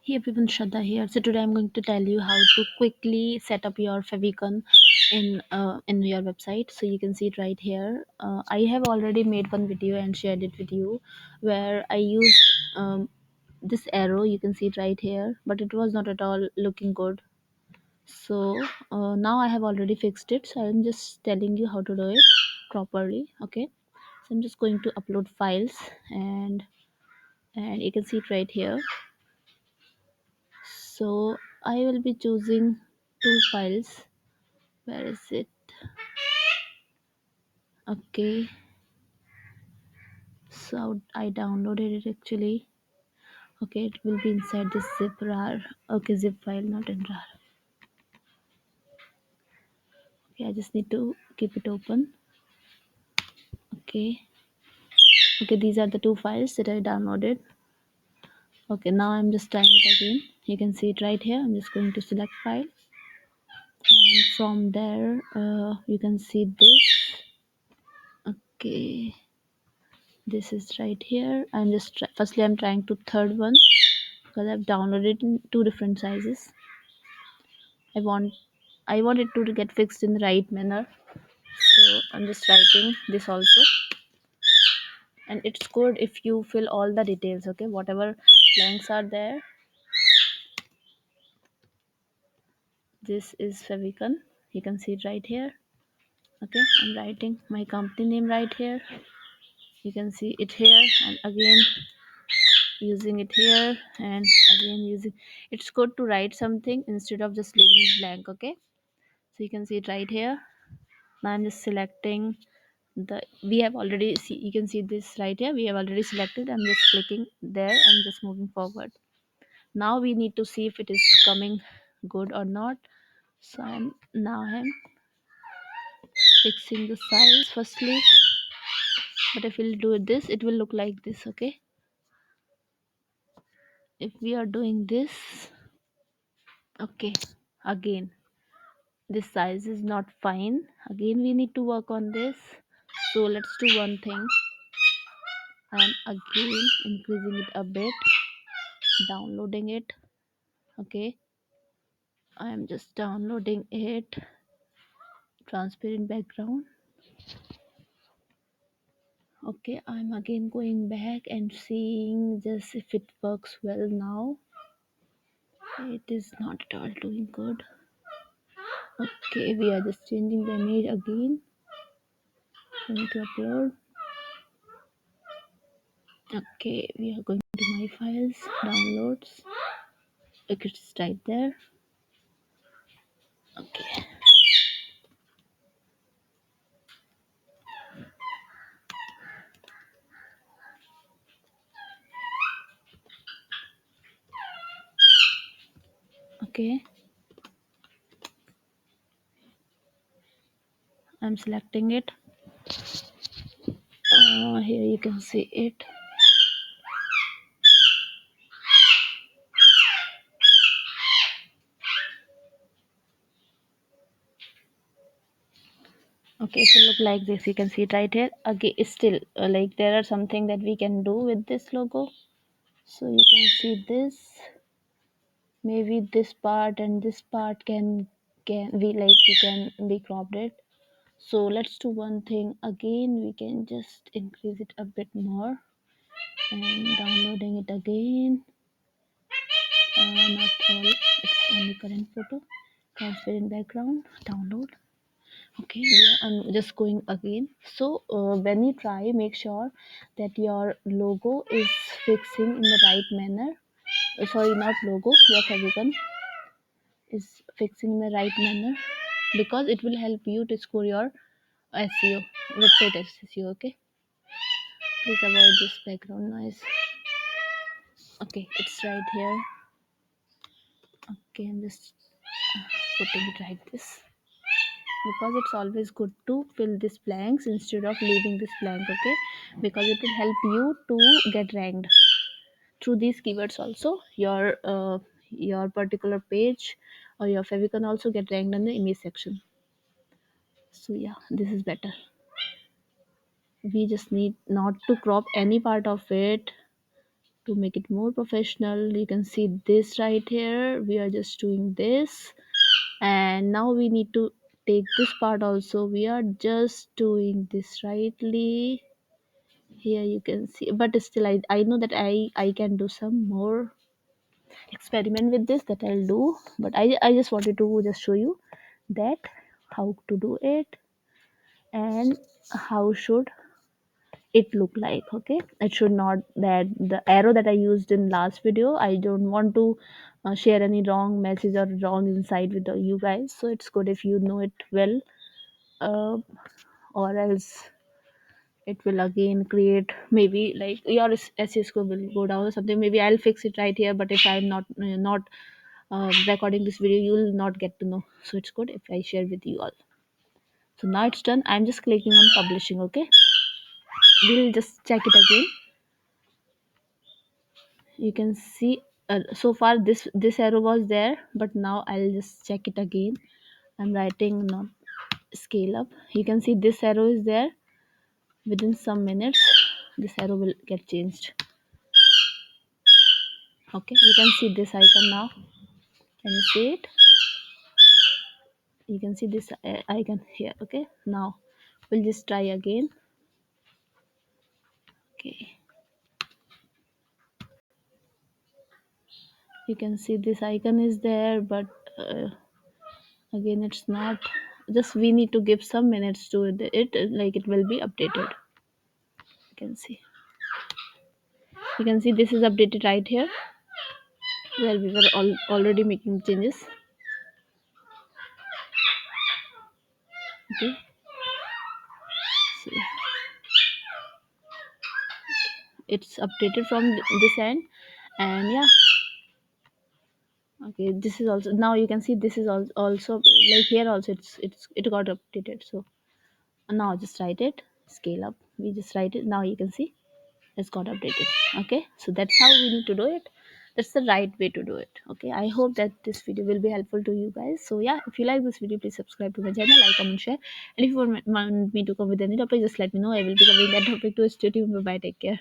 Hey everyone, Shraddha here. So today I'm going to tell you how to quickly set up your Favicon in your website. So you can see it right here. I have already made one video and shared it with you, where I used this arrow. You can see it right here, but it was not at all looking good. So now I have already fixed it. So I'm just telling you how to do it properly. Okay. So I'm just going to upload files, and you can see it right here. So I will be choosing two files. Where is it? Okay, so I downloaded it actually. Okay, it will be inside this zip rar. Okay, zip file, not in rar. Okay, I just need to keep it open. Okay, okay, these are the two files that I downloaded. Okay, now I'm just trying it again. You can see it right here. I'm just going to select file, and from there you can see this. Okay, this is right here. I'm just firstly I'm trying to third one, because I've downloaded in two different sizes. I want I want it to get fixed in the right manner. So I'm just writing this also, and it's good if you fill all the details. Okay, whatever blanks are there. This is Favicon. You can see it right here. Okay, I'm writing my company name right here. You can see it here, and again using it here, and again using. It's good to write something instead of just leaving it blank. Okay, so you can see it right here. Now I'm just selecting the we have already see you can see this right here. We have already selected. I'm just clicking there and just moving forward. Now we need to see if it is coming good or not. So I'm fixing the size firstly, but if we'll do this, it will look like this. Okay, if we are doing this, okay, again this size is not fine. Again we need to work on this. So let's do one thing. I'm again increasing it a bit, downloading it. Okay, I'm just downloading it. Transparent background. Okay, I'm again going back and seeing just if it works well now. It is not at all doing good. Okay, we are just changing the image again. Going to upload. Okay, we are going to my files, downloads. Okay, it's right there. Okay, okay. I'm selecting it. Here you can see it. Okay, it will look like this. You can see it right here. Again, it's still like there are something that we can do with this logo. So you can see this. Maybe this part and this part we can be cropped it. So let's do one thing again. We can just increase it a bit more, and downloading it again. Not all. It's only current photo. Transparent background. Download. Okay, I'm just going again. So when you try, make sure that your logo is fixing in the right manner. Sorry, not logo, your favicon is fixing in the right manner, because it will help you to score your SEO, website SEO. Okay, please avoid this background noise. Okay, it's right here. Okay, I'm just putting it like this, because it's always good to fill these blanks instead of leaving this blank. Okay, because it will help you to get ranked through these keywords. Also your particular page or your favicon also get ranked in the image section. So yeah, this is better. We just need not to crop any part of it. to make it more professional. You can see this right here, we are just doing this, and now we need to take this part also. We are just doing this rightly here, you can see, but still I know that I can do some more experiment with this, that I'll do, but I just wanted to just show you that how to do it and how should it look like. Okay, it should not, that the arrow that I used in last video, I don't want to share any wrong message or wrong insight with you guys, so it's good if you know it well, uh, or else it will again create, maybe like your SEO score will go down or something. Maybe I'll fix it right here, but if I'm not recording this video, you'll not get to know, so it's good if I share with you all. So now it's done, I'm just clicking on publishing. Okay, we'll just check it again. You can see so far this arrow was there, but now I'll just check it again. I'm writing not scale up. You can see this arrow is there. Within some minutes this arrow will get changed. Okay, you can see this icon now. Can you see it? You can see this icon here. Okay, now we'll just try again. Okay, you can see this icon is there, but again it's not. Just we need to give some minutes to it, like it will be updated. You can see, this is updated right here where we were already making changes. Okay, so it's updated from this end, and yeah. Okay, this is also, now you can see this is also like here also it got updated. So now just write it, scale up, we just write it, now you can see it's got updated. Okay, so that's how we need to do it. That's the right way to do it. Okay, I hope that this video will be helpful to you guys. So yeah, if you like this video, please subscribe to my channel, like, comment, share, and if you want me to come with any topic, just let me know. I will be covering that topic too. Stay tuned. Bye bye, take care.